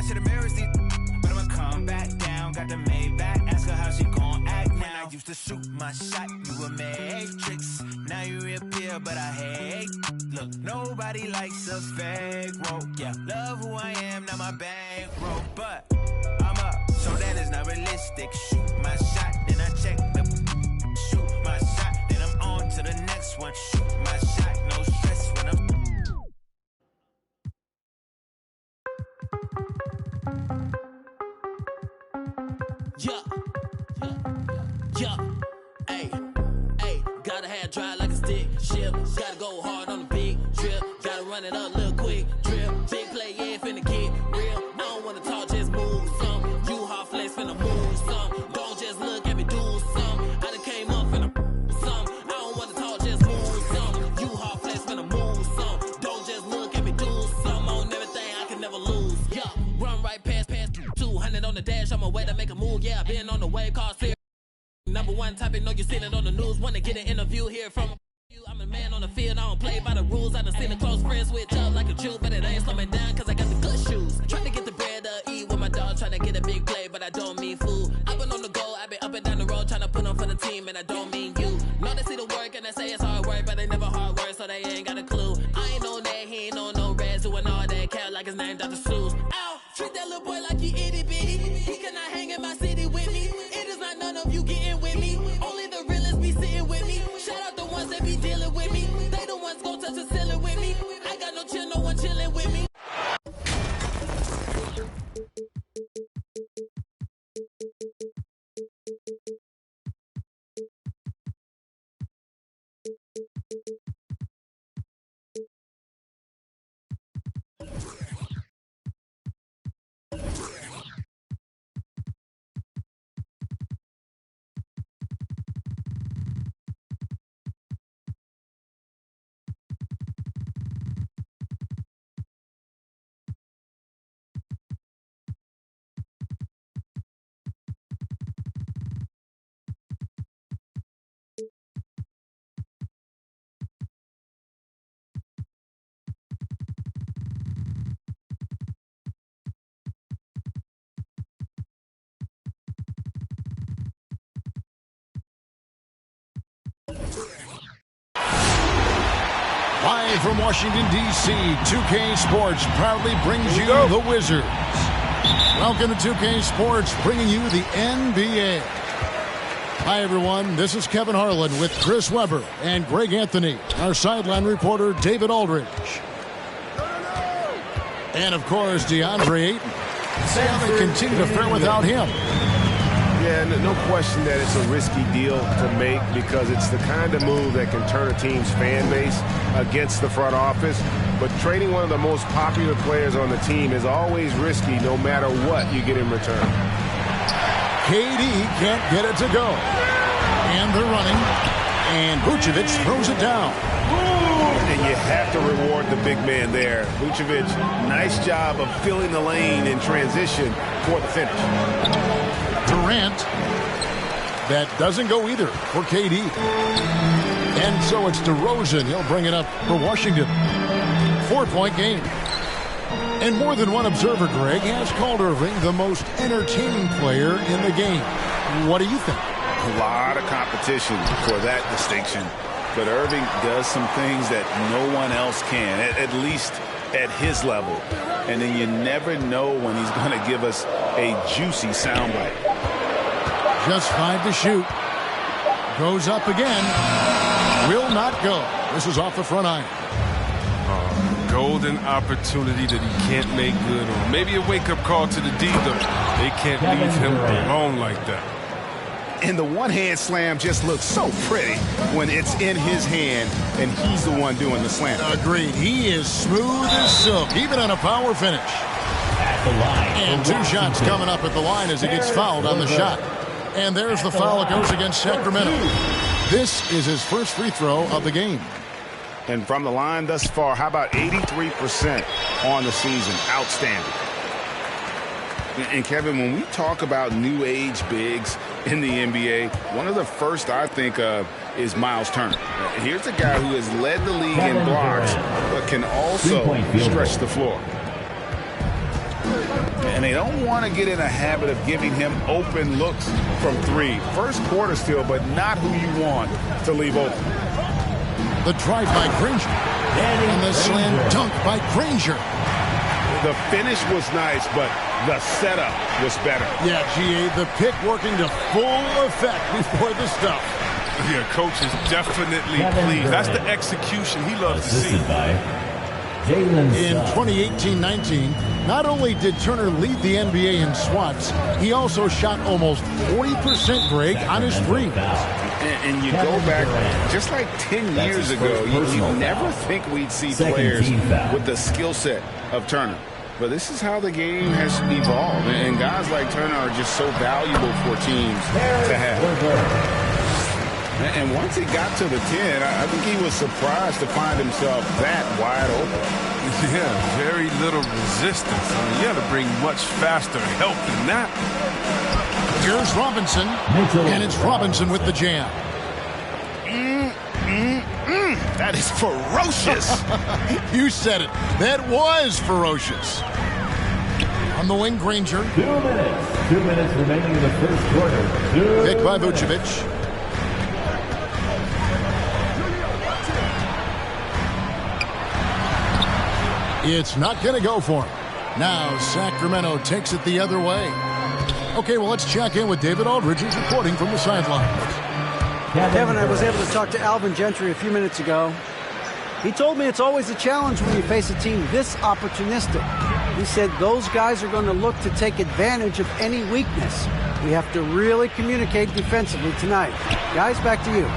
I should embarrass these, but I'ma come back down. Got the Maybach, ask her how she gon' act now. When I used to shoot my shot, you a matrix. Now you reappear, but I hate. Look, nobody likes a fake rope. Yeah, love who I am, not my bankroll. But I'm up, so that is not realistic. Shoot my shot, then I check the shoot my shot, then I'm on to the next one. Shoot my shot, no stress when I'm. Yeah, hey, gotta have dry like a stick shift. Gotta go hard on the big trip. Gotta run it up, little quick drip. Big play, yeah, finna get real. I don't wanna talk, just move some. You hard flex, finna move some. Don't just look at me, do some. I done came up, finna some. I don't wanna talk, just move some. You hard flex, finna move some. Don't just look at me, do some. On everything, I can never lose. Yeah, run right past 200 on the dash. I'm way to make a move. Yeah, been on the way, car serious. Number one topic, know you seen it on the news. Wanna get an interview here from you. I'm a man on the field, I don't play by the rules. I done seen a close friend switch up like a Jew, but it ain't slow me down cause I got the good shoes. Trying to get the bread to eat with my dog, trying to get a big play, but I don't mean food. I've been on the go, I've been up and down the road, trying to put on for the team, and I don't mean you. Know they see the work and they say it's hard work, but they never hard work, so they ain't got a clue. I ain't on that, he ain't on no reds, doing all that cat like his name Dr. Seuss. Ow, treat that little boy like he itty bitty. He cannot hang in my city with me. It is not none of you getting with me. Only the realest be sitting with me. Shout out the ones that be dealing with me. They the ones gon' touch the ceiling with me. I got no chill, no one chilling with me. Live from Washington, D.C., 2K Sports proudly brings you the Wizards. Welcome to 2K Sports, bringing you the NBA. Hi, everyone. This is Kevin Harlan with Chris Webber and Greg Anthony, our sideline reporter, David Aldridge. And, of course, DeAndre Ayton. See how they continue to fare without him. Yeah, no question that it's a risky deal to make because it's the kind of move that can turn a team's fan base against the front office. But trading one of the most popular players on the team is always risky no matter what you get in return. KD can't get it to go. And they're running. And Vucevic throws it down. And you have to reward the big man there. Vucevic, nice job of filling the lane in transition for the finish. Durant. That doesn't go either for KD. And so it's DeRozan. He'll bring it up for Washington. 4-point game. And more than one observer, Greg, has called Irving the most entertaining player in the game. What do you think? A lot of competition for that distinction. But Irving does some things that no one else can, at least at his level. And then you never know when he's going to give us a juicy soundbite. Just 5 to shoot. Goes up again. Will not go. This is off the front iron. Golden opportunity that he can't make good on. Maybe a wake-up call to the D, though. They can't leave him alone like that. And the one-hand slam just looks so pretty when it's in his hand and he's the one doing the slam. Agreed. He is smooth as silk, even on a power finish. And 2 shots coming up at the line as he gets fouled on the shot. And there's the foul that goes against Sacramento. This is his first free throw of the game. And from the line thus far, how about 83% on the season? Outstanding. And Kevin, when we talk about new age bigs in the NBA, one of the first I think of is Miles Turner. Here's a guy who has led the league in blocks, but can also stretch the floor. and they don't want to get in a habit of giving him open looks from three. First quarter still, but not who you want to leave open. The drive by Granger. And the slam dunk by Granger. The finish was nice, but the setup was better. Yeah, GA, the pick working to full effect before the stuff. Yeah, coach is definitely pleased. That's the execution he loves to see. In 2018-19, not only did Turner lead the NBA in swats, he also shot almost 40%, Greg, on his three. And you go back just like 10 years ago, you never think we'd see players with the skill set of Turner. But this is how the game has evolved. And guys like Turner are just so valuable for teams to have. And once he got to the 10, I think he was surprised to find himself that wide open. Yeah, very little resistance. I mean, you had to bring much faster help than that. Here's Robinson, and it's Robinson with the jam. That is ferocious. You said it. That was ferocious. On the wing, Granger. 2 minutes. 2 minutes remaining in the first quarter. Picked by Vucevic. It's not going to go for him. Now Sacramento takes it the other way. Okay, well, let's check in with David Aldridge, who's reporting from the sidelines. Kevin, I was able to talk to Alvin Gentry a few minutes ago. He told me it's always a challenge when you face a team this opportunistic. He said those guys are going to look to take advantage of any weakness. We have to really communicate defensively tonight. Guys, back to you.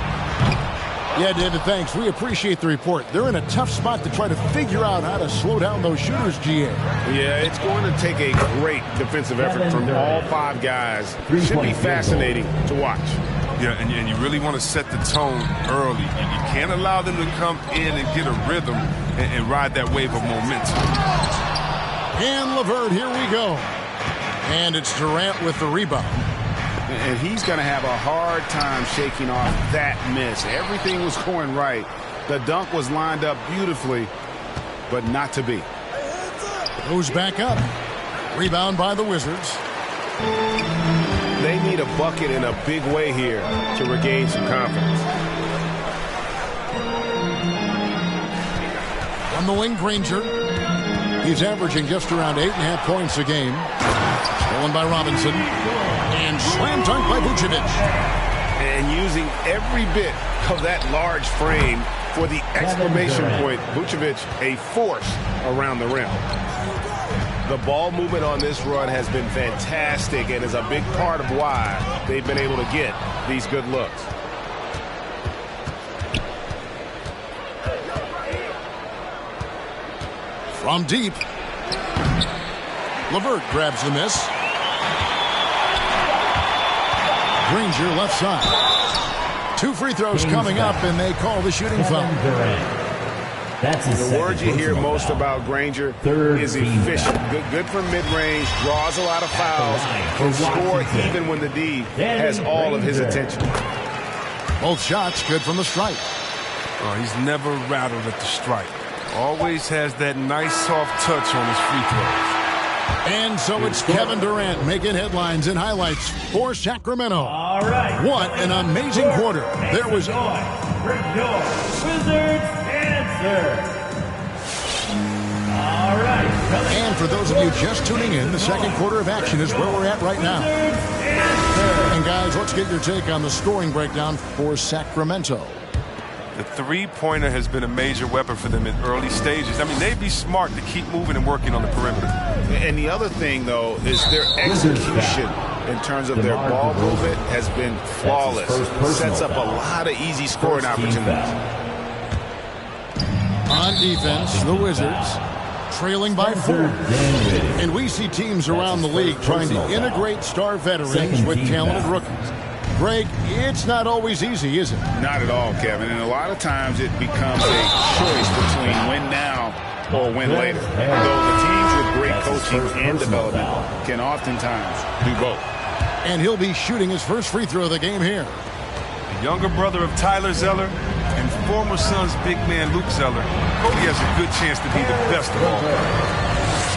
Yeah, David, thanks. We appreciate the report. They're in a tough spot to try to figure out how to slow down those shooters, GA. Yeah, it's going to take a great defensive effort from all five guys. It should be fascinating to watch. Yeah, and you really want to set the tone early. You can't allow them to come in and get a rhythm and ride that wave of momentum. And LeVert, here we go. And it's Durant with the rebound. And he's going to have a hard time shaking off that miss. Everything was going right. The dunk was lined up beautifully, but not to be. Goes back up. Rebound by the Wizards. They need a bucket in a big way here to regain some confidence. On the wing, Granger. He's averaging just around 8.5 points a game. Stolen by Robinson. And slam dunk by Vucevic. And using every bit of that large frame for the exclamation point. Vucevic, a force around the rim. The ball movement on this run has been fantastic and is a big part of why they've been able to get these good looks. From deep. LeVert grabs the miss. Granger left side. 2 free throws coming up, and they call the shooting foul. The word you hear most about Granger is efficient. Good from mid-range, draws a lot of fouls, can score even when the D has all of his attention. Both shots good from the stripe. Oh, he's never rattled at the stripe. Always has that nice soft touch on his free throws. And so it's Kevin Durant making headlines and highlights for Sacramento. All right. What an amazing quarter. There was... Wizards answer. All right. And for those of you just tuning in, the second quarter of action is where we're at right now. And guys, let's get your take on the scoring breakdown for Sacramento. The three-pointer has been a major weapon for them in early stages. I mean, they'd be smart to keep moving and working on the perimeter. And the other thing, though, is their execution in terms of their ball movement has been flawless. Sets up a lot of easy scoring opportunities. On defense, the Wizards trailing by 4. And we see teams around the league trying to integrate star veterans with talented rookies. Greg, it's not always easy, is it? Not at all, Kevin. And a lot of times it becomes a choice between win now or win later. Though the teams with great coaching and development can oftentimes do both. And he'll be shooting his first free throw of the game here. The younger brother of Tyler Zeller and former Suns big man Luke Zeller. Cody has a good chance to be the best of all.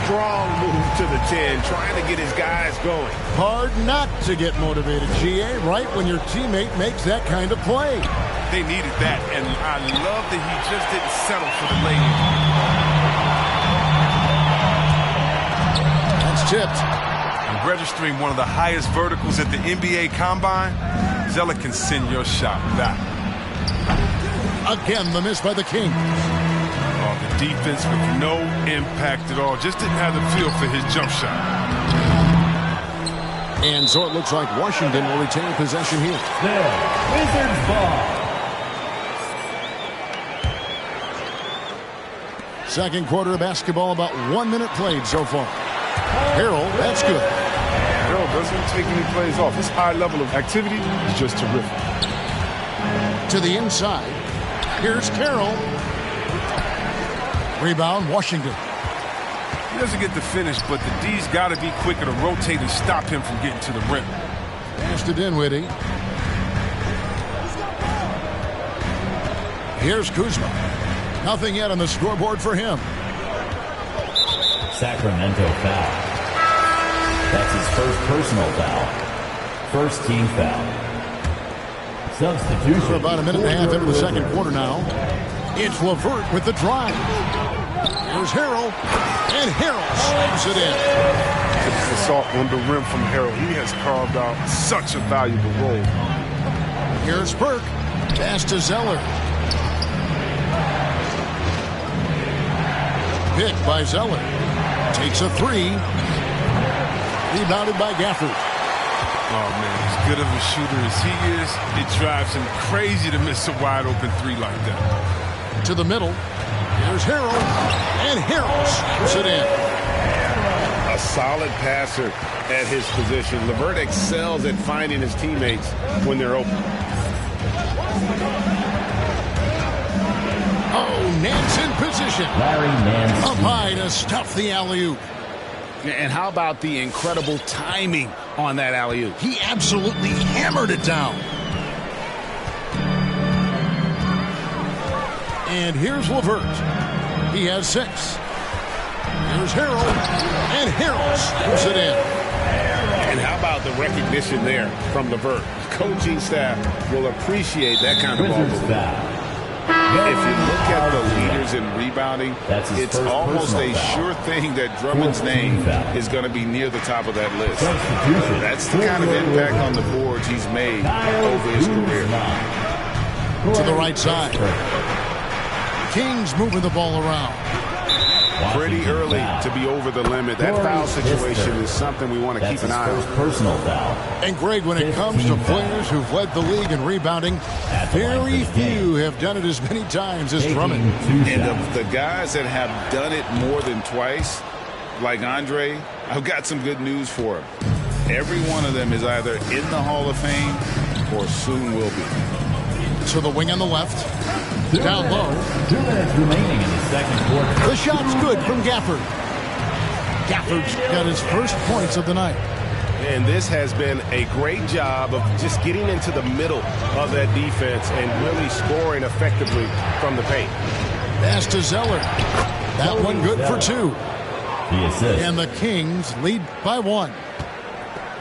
strong move to the 10, trying to get his guys going. Hard not to get motivated, GA, right when your teammate makes that kind of play. They needed that, and I love that he just didn't settle for the lay-in. That's tipped. And registering one of the highest verticals at the NBA Combine, Zeller can send your shot back. Again, the miss by the Kings. Oh, the defense with no impact at all. Just didn't have the feel for his jump shot. And so it looks like Washington will retain possession here. Wizards ball. Second quarter of basketball, about 1 minute played so far. Harrell, that's good. Harrell doesn't take any plays off. His high level of activity is just terrific. To the inside. Here's Carroll. Rebound, Washington. He doesn't get the finish, but the D's got to be quicker to rotate and stop him from getting to the rim. Pass to Dinwiddie. Here's Kuzma. Nothing yet on the scoreboard for him. Sacramento foul. That's his first personal foul. First team foul. Substitution. We're about a minute and a half into the second quarter now. It's LeVert with the drive. Here's Harrell. And Harrell slams it in. It's assault on the rim from Harrell. He has carved out such a valuable role. Here's Burke. Pass to Zeller. Picked by Zeller. Takes a three. Rebounded by Gafford. Oh, man, as good of a shooter as he is, it drives him crazy to miss a wide-open three like that. To the middle. Here's Harrell. And Harrell slams it in. A solid passer at his position. LeVert excels at finding his teammates when they're open. Oh, Nance in position. Larry Nance. Up high to stuff the alley-oop. And how about the incredible timing on that alley-oop? He absolutely hammered it down. And here's LeVert. He has 6. Here's Harrell. And Harrell slams it in. And how about the recognition there from LeVert? Coaching staff will appreciate that kind of ball movement. If you look at the leaders in rebounding, it's almost a sure thing that Drummond's name is going to be near the top of that list. That's the kind of impact on the boards he's made over his career. To the right side. Kings moving the ball around. Pretty early to be over the limit. That foul situation is something we want to keep an eye on. Personal foul. And Greg, when it comes to players who've led the league in rebounding, very few have done it as many times as Drummond. And of the guys that have done it more than twice, like Andre, I've got some good news for him. Every one of them is either in the Hall of Fame or soon will be. To the wing on the left. Down low. 2 minutes remaining in the second quarter. The shot's good from Gafford. Gafford's got his first points of the night. And this has been a great job of just getting into the middle of that defense and really scoring effectively from the paint. Pass to Zeller. That one good for 2. The assist. And the Kings lead by 1.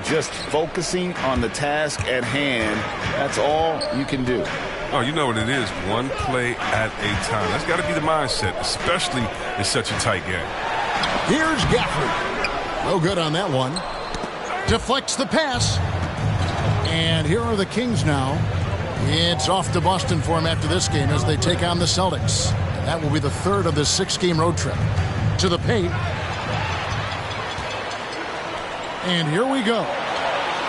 Just focusing on the task at hand, that's all you can do. Oh, you know what it is. One play at a time. That's got to be the mindset, especially in such a tight game. Here's Gafford. No good on that one. Deflects the pass. And here are the Kings now. It's off to Boston for him after this game as they take on the Celtics. That will be the third of this 6-game road trip. To the paint. And here we go.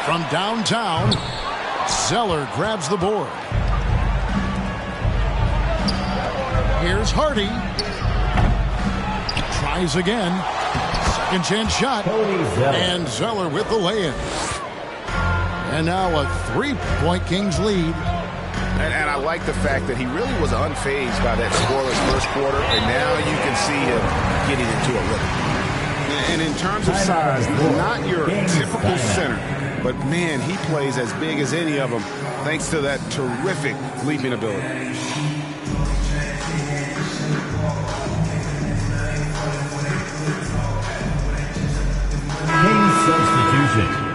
From downtown, Zeller grabs the board. Here's Hardy. Tries again. Second chance shot. And Zeller with the lay-in. And now a 3-point Kings lead. And I like the fact that he really was unfazed by that scoreless first quarter, and now you can see him getting into a rhythm. And in terms of size, not your typical center, but man, he plays as big as any of them thanks to that terrific leaping ability. possession.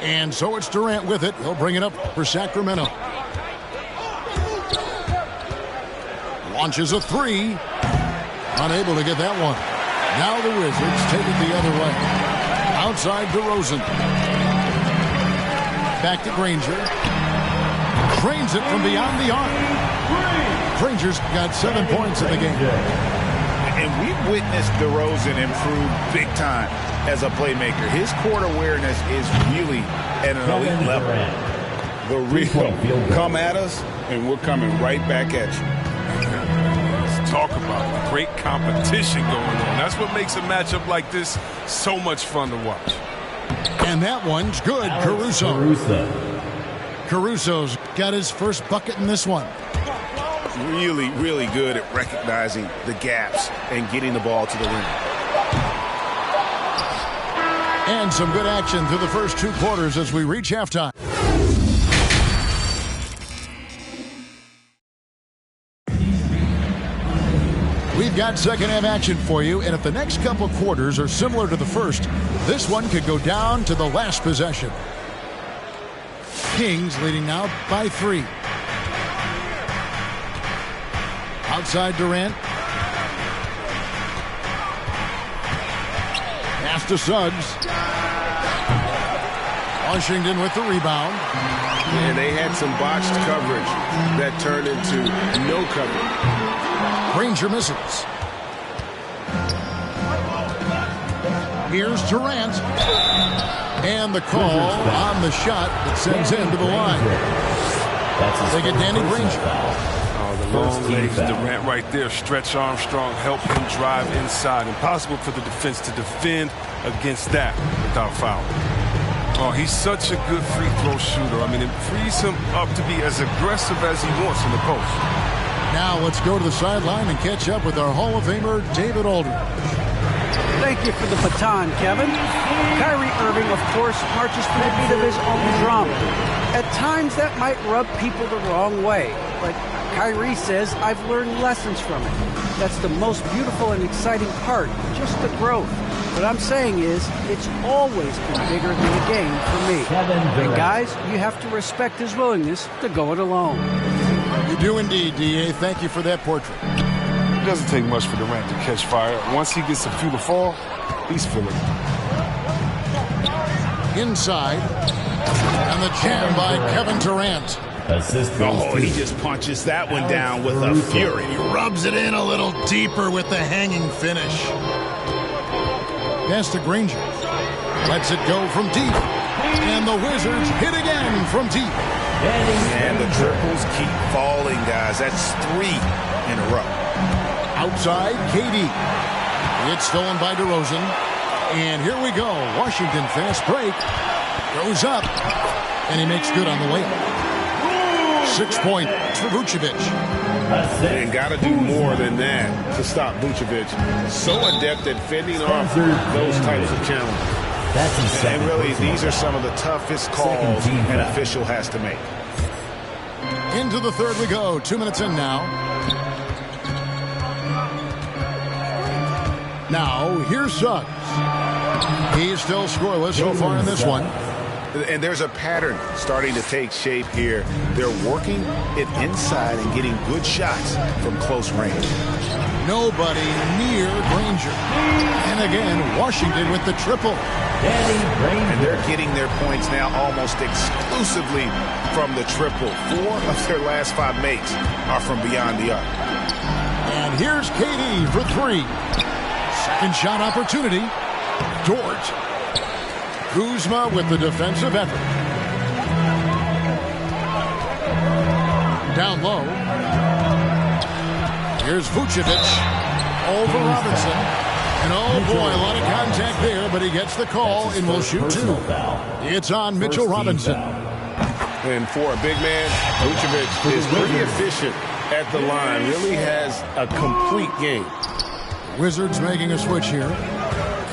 And so it's Durant with it. He'll bring it up for Sacramento. Launches a three. Unable to get that one. Now the Wizards take it the other way. Outside DeRozan. Back to Granger. Drains it from beyond the arc. Granger's got 7 points in the game. And we've witnessed DeRozan improve big time as a playmaker. His court awareness is really at an elite level. The real come at us, and we're coming right back at you. Let's talk about great competition going on. That's what makes a matchup like this so much fun to watch. And that one's good. Caruso's got his first bucket in this one. Really, really good at recognizing the gaps and getting the ball to the rim. And some good action through the first 2 quarters as we reach halftime. We've got second half action for you, and if the next couple quarters are similar to the first, this one could go down to the last possession. Kings leading now by 3. Outside Durant. Pass to Suggs. Washington with the rebound. And they had some botched coverage that turned into no coverage. Granger misses. Here's Durant. And the call on the shot that sends him to the line. They get Danny Granger. The long legs, Durant right there. Stretch Armstrong, help him drive inside. Impossible for the defense to defend against that without fouling. Oh, he's such a good free throw shooter. I mean, it frees him up to be as aggressive as he wants in the post. Now let's go to the sideline and catch up with our Hall of Famer, David Aldridge. Thank you for the baton, Kevin. Kyrie Irving, of course, marches to the beat of his own drum. At times, that might rub people the wrong way, but Kyrie says, I've learned lessons from it. That's the most beautiful and exciting part, just the growth. What I'm saying is, it's always been bigger than the game for me. And guys, you have to respect his willingness to go it alone. You do indeed, D.A. Thank you for that portrait. It doesn't take much for Durant to catch fire. Once he gets a few to fall, he's feeling it. Inside. And the jam by Kevin Durant. Oh, he just punches that one down with a fury. He rubs it in a little deeper with the hanging finish. Pass to Granger. Lets it go from deep. And the Wizards hit again from deep. And the triples keep falling, guys. That's 3 in a row. Outside, KD. It's stolen by DeRozan. And here we go. Washington fast break. Goes up. And he makes good on the layup. 6 points for Vucevic. And got to do more than that to stop Vucevic. So adept at fending off those types of challenges. And really, these are some of the toughest calls an official has to make. Into the third we go. 2 minutes in now. Now, here's Suggs. He's still scoreless so far in this one. And there's a pattern starting to take shape here. They're working it inside and getting good shots from close range. Nobody near Granger. And again, Washington with the triple. And they're getting their points now almost exclusively from the triple. 4 of their last 5 makes are from beyond the arc. And here's KD for 3. Second shot opportunity. Dort. Kuzma with the defensive effort. Down low. Here's Vucevic over Robinson. And oh boy, a lot of contact there, but he gets the call and will shoot 2. It's on Mitchell Robinson. And for a big man, Vucevic is pretty efficient at the line. Really has a complete game. Wizards making a switch here.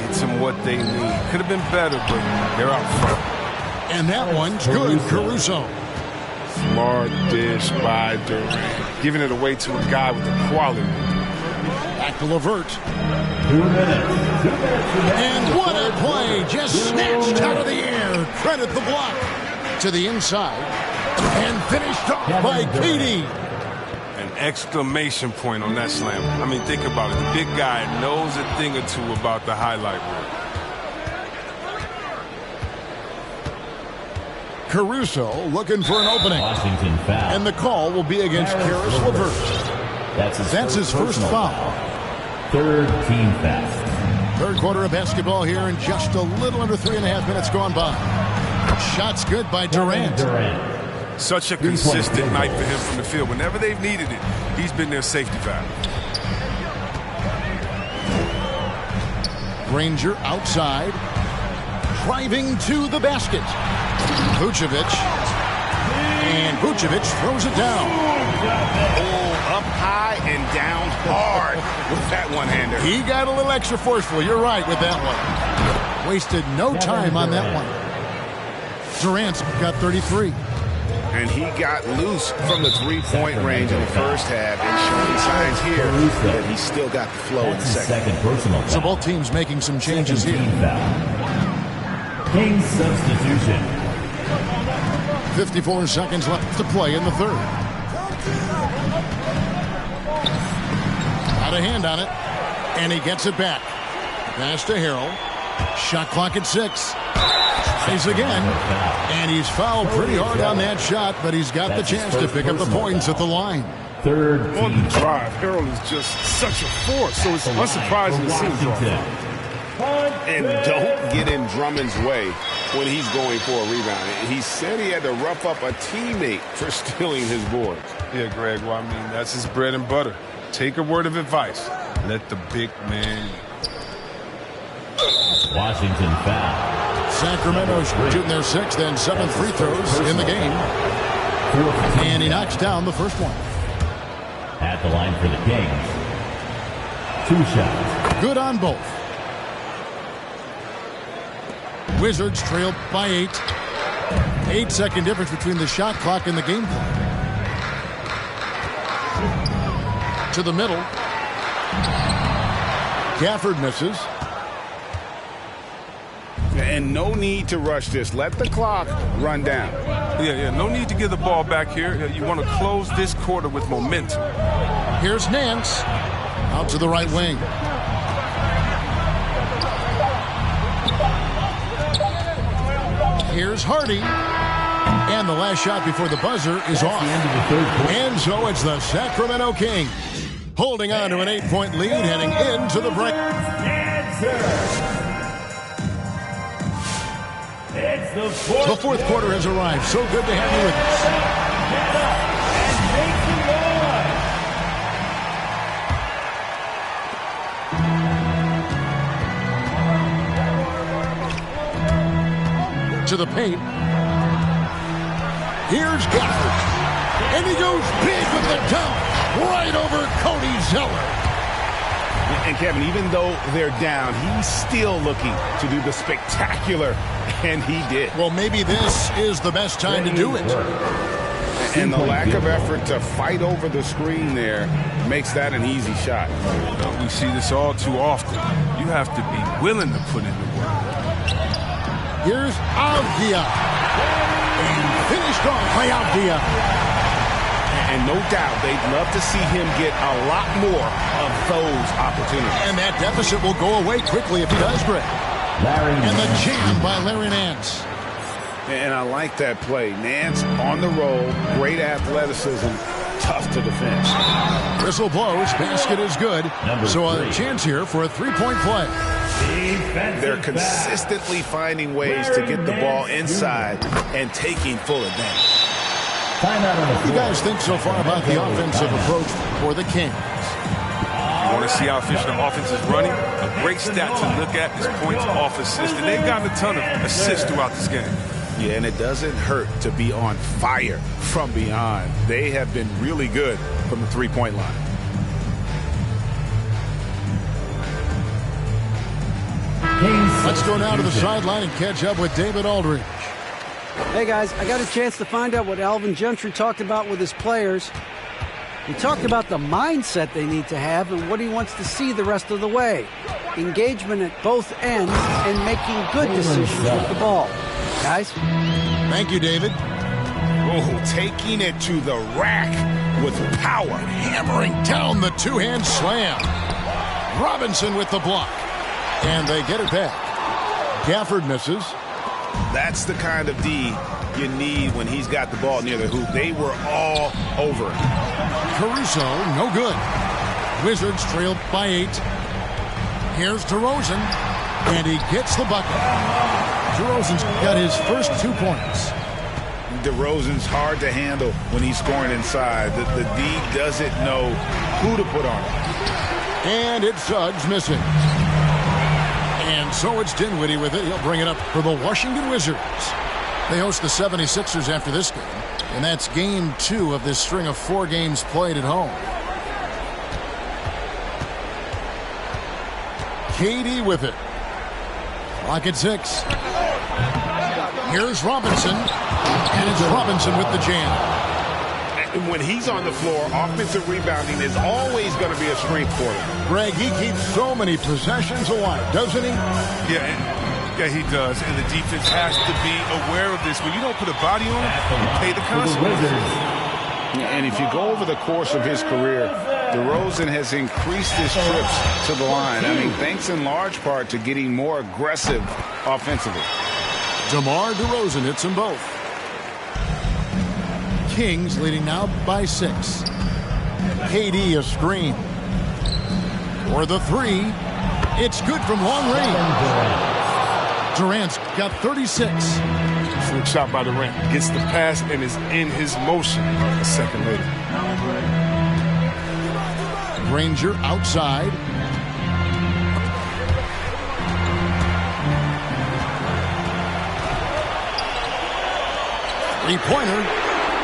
Gets them what they need. Could have been better, but they're out front. And that one's good. Caruso. Smart dish by Durant. Giving it away to a guy with the quality. Back to LeVert. 2 minutes. And what a play. Just snatched out of the air. Credit the block. To the inside. And finished off by KD. An exclamation point on that slam. I mean, think about it. The big guy knows a thing or two about the highlight reel. Caruso looking for an opening. Washington foul. And the call will be against Caris LeVert. That's his first foul. 3rd team foul. Third quarter of basketball here, and just a little under 3.5 minutes gone by. Shots good by Durant. Such a consistent night for him from the field. Whenever they've needed it, he's been their safety valve. Granger outside. Driving to the basket. Vucevic. And Vucevic throws it down. Oh, up high and down hard with that one-hander. He got a little extra forceful. You're right with that one. Wasted no time on that one. Durant's got 33. And he got loose from the three-point range in the first half and showing signs here that he's still got the flow in the second. Personal So both teams making some changes here. Kings substitution. 54 seconds left to play in the third. Got a hand on it, and he gets it back. Pass to Harrell. Shot clock at 6. Tries again, and he's fouled pretty hard on that shot, but he's got the chance to pick up the points at the line. Third On the drive, Harrell is just such a force, so it's unsurprising to see him draw. And don't get in Drummond's way when he's going for a rebound. He said he had to rough up a teammate for stealing his boards. Yeah, Greg, well, I mean, that's his bread and butter. Take a word of advice. Let the big man. Washington foul. Sacramento shooting their 6th and 7th free throws in the game. And he knocks down the first one. At the line for the Kings. 2 shots. Good on both. Wizards trailed by 8. 8-second difference between the shot clock and the game clock. To the middle. Gafford misses. And no need to rush this. Let the clock run down. Yeah, no need to give the ball back here. You want to close this quarter with momentum. Here's Nance. Out to the right wing. Here's Hardy. And the last shot before the buzzer is off. And so it's the Sacramento Kings holding on to an 8-point lead heading into the break. The fourth quarter has arrived. So good to have you with us. To the paint. Here's Gafford. And he goes big with the dunk. Right over Cody Zeller. And Kevin, even though they're down, he's still looking to do the spectacular, and he did. Well, maybe this is the best time to do it. And the lack of effort to fight over the screen there makes that an easy shot. We see this all too often. You have to be willing to put in the work. Here's Avdia. And finished off by Avdia. And no doubt they'd love to see him get a lot more of those opportunities. And that deficit will go away quickly if he does, Greg. And the jam by Larry Nance. And I like that play. Nance on the roll, great athleticism, tough to defend. Whistle blows, basket is good. So a chance here for a three-point play. They're consistently finding ways to get the ball inside and taking full advantage. What do you guys think so far about the offensive approach for the Kings? You want to see how efficient the offense is running? A great stat to look at is points off assists. And they've gotten a ton of assists throughout this game. Yeah, and it doesn't hurt to be on fire from beyond. They have been really good from the three-point line. Let's go now to the sideline and catch up with David Aldridge. Hey, guys, I got a chance to find out what Alvin Gentry talked about with his players. He talked about the mindset they need to have and what he wants to see the rest of the way. Engagement at both ends and making good decisions with the ball. Guys? Thank you, David. Oh, taking it to the rack with power. Hammering down the two-hand slam. Robinson with the block. And they get it back. Gafford misses. That's the kind of D you need when he's got the ball near the hoop. They were all over it. Caruso, no good. Wizards trail by 8. Here's DeRozan, and he gets the bucket. DeRozan's got his first 2 points. DeRozan's hard to handle when he's scoring inside. The D doesn't know who to put on him. And it's Suggs missing. And so it's Dinwiddie with it. He'll bring it up for the Washington Wizards. They host the 76ers after this game, and that's game 2 of this string of 4 games played at home. KD with it. Clock at 6. Here's Robinson, and it's Robinson with the jam. And when he's on the floor, offensive rebounding is always going to be a strength for him. Greg, he keeps so many possessions alive, doesn't he? Yeah, he does. And the defense has to be aware of this. When you don't put a body on him, you pay the consequences. And if you go over the course of his career, DeRozan has increased his trips to the line. I mean, thanks in large part to getting more aggressive offensively. DeMar DeRozan hits them both. Kings leading now by 6. KD a screen. For the 3. It's good from long range. Durant's got 36. Slick shot by Durant. Gets the pass and is in his motion a second later. Granger outside. Three-pointer.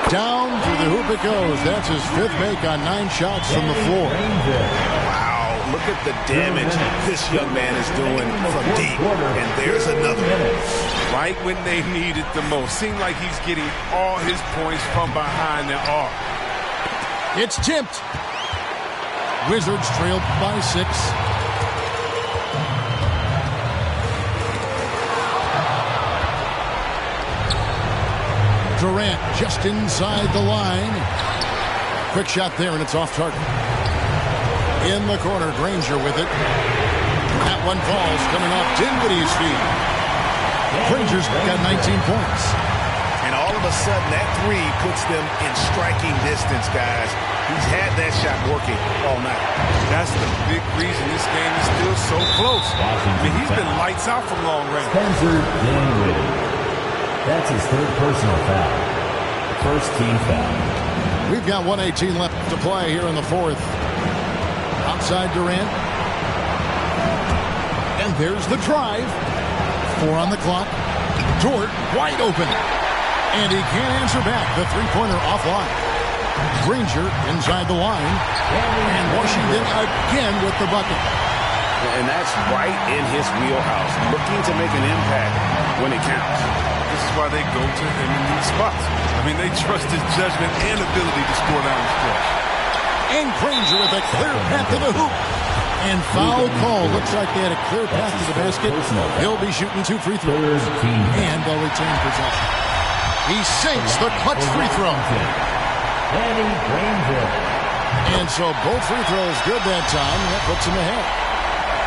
Down through the hoop it goes. That's his 5th make on 9 shots from the floor. Wow, look at the damage this young man is doing from deep. And there's another one. Right when they need it the most. Seems like he's getting all his points from behind the arc. It's tipped. Wizards trail by 6. Durant just inside the line. Quick shot there, and it's off target. In the corner, Granger with it. That one falls, coming off Dinwiddie's feet. Granger's got 19 points. And all of a sudden, that 3 puts them in striking distance, guys. He's had that shot working all night. That's the big reason this game is still so close. I mean, he's been lights out from long range. Spencer Dinwiddie. That's his 3rd personal foul. First team foul. We've got 1:18 left to play here in the 4th. Outside Durant. And there's the drive. 4 on the clock. Dort wide open. And he can't answer back. The 3-pointer offline. Granger inside the line. And Washington again with the bucket. And that's right in his wheelhouse. Looking to make an impact when it counts. This is why they go to him in these spots. I mean, they trust his judgment and ability to score down the stretch. And Granger with a clear path to the hoop. And foul call. Looks like they had a clear path to the basket. He'll be shooting 2 free throws. And they'll retain possession. He sinks the clutch free throw. And so both free throws good that time. That puts him ahead.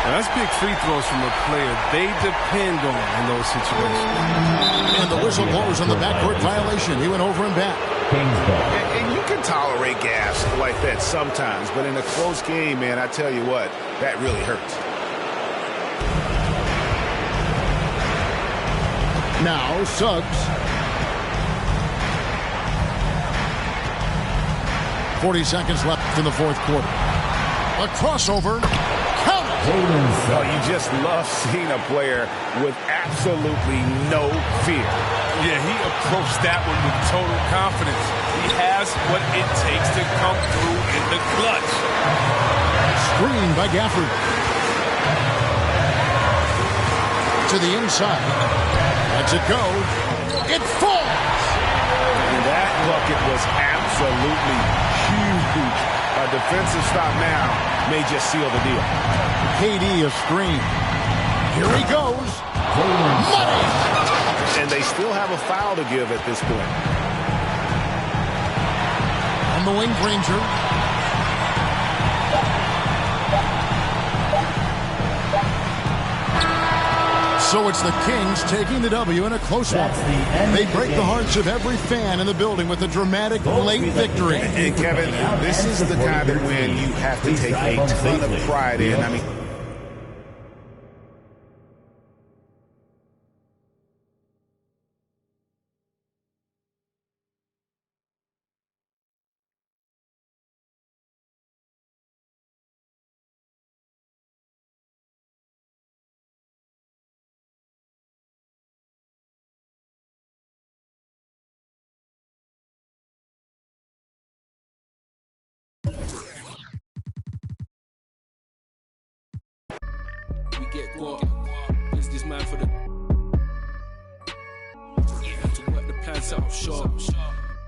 Now that's big free throws from a player they depend on in those situations. And the whistle blows on the backcourt violation. He went over and back. And you can tolerate gaffes like that sometimes, but in a close game, man, I tell you what, that really hurts. Now Suggs. 40 seconds left in the 4th quarter. A crossover. Count it. Oh, you just love seeing a player with absolutely no fear. Yeah, he approached that one with total confidence. He has what it takes to come through in the clutch. Screen by Gafford. To the inside. Lets it go. It falls. And that bucket was absolutely Absolutely huge. A defensive stop now may just seal the deal. KD a screen. Here he goes. Money! And they still have a foul to give at this point. On the wing, Granger. So it's the Kings taking the W in a close one. They break the hearts of every fan in the building with a dramatic late victory. And Kevin, this is the kind of win you have to take a ton of pride in. I mean, We get caught. Is this man for the... To work the plan set up short.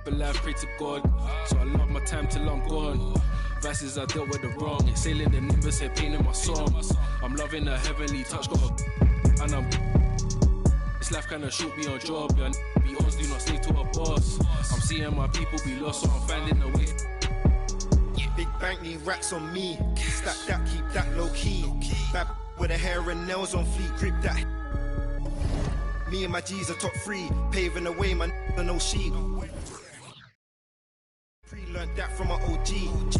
But life, pray to God. So I love my time till I'm gone. Vices I dealt with the wrong. Exhaling the nimbus and pain in my song. I'm loving a heavenly touch. And I'm... This life kinda short me on job. Yeah, be honest, do not stay to a boss. I'm seeing my people be lost, so I'm finding a way. Big bank need racks on me. Stack that, keep that low key. Bad with the hair and nails on fleek, grip that. Me and my G's are top 3, paving the way, man, no sheet. Pre-learned that from my OG.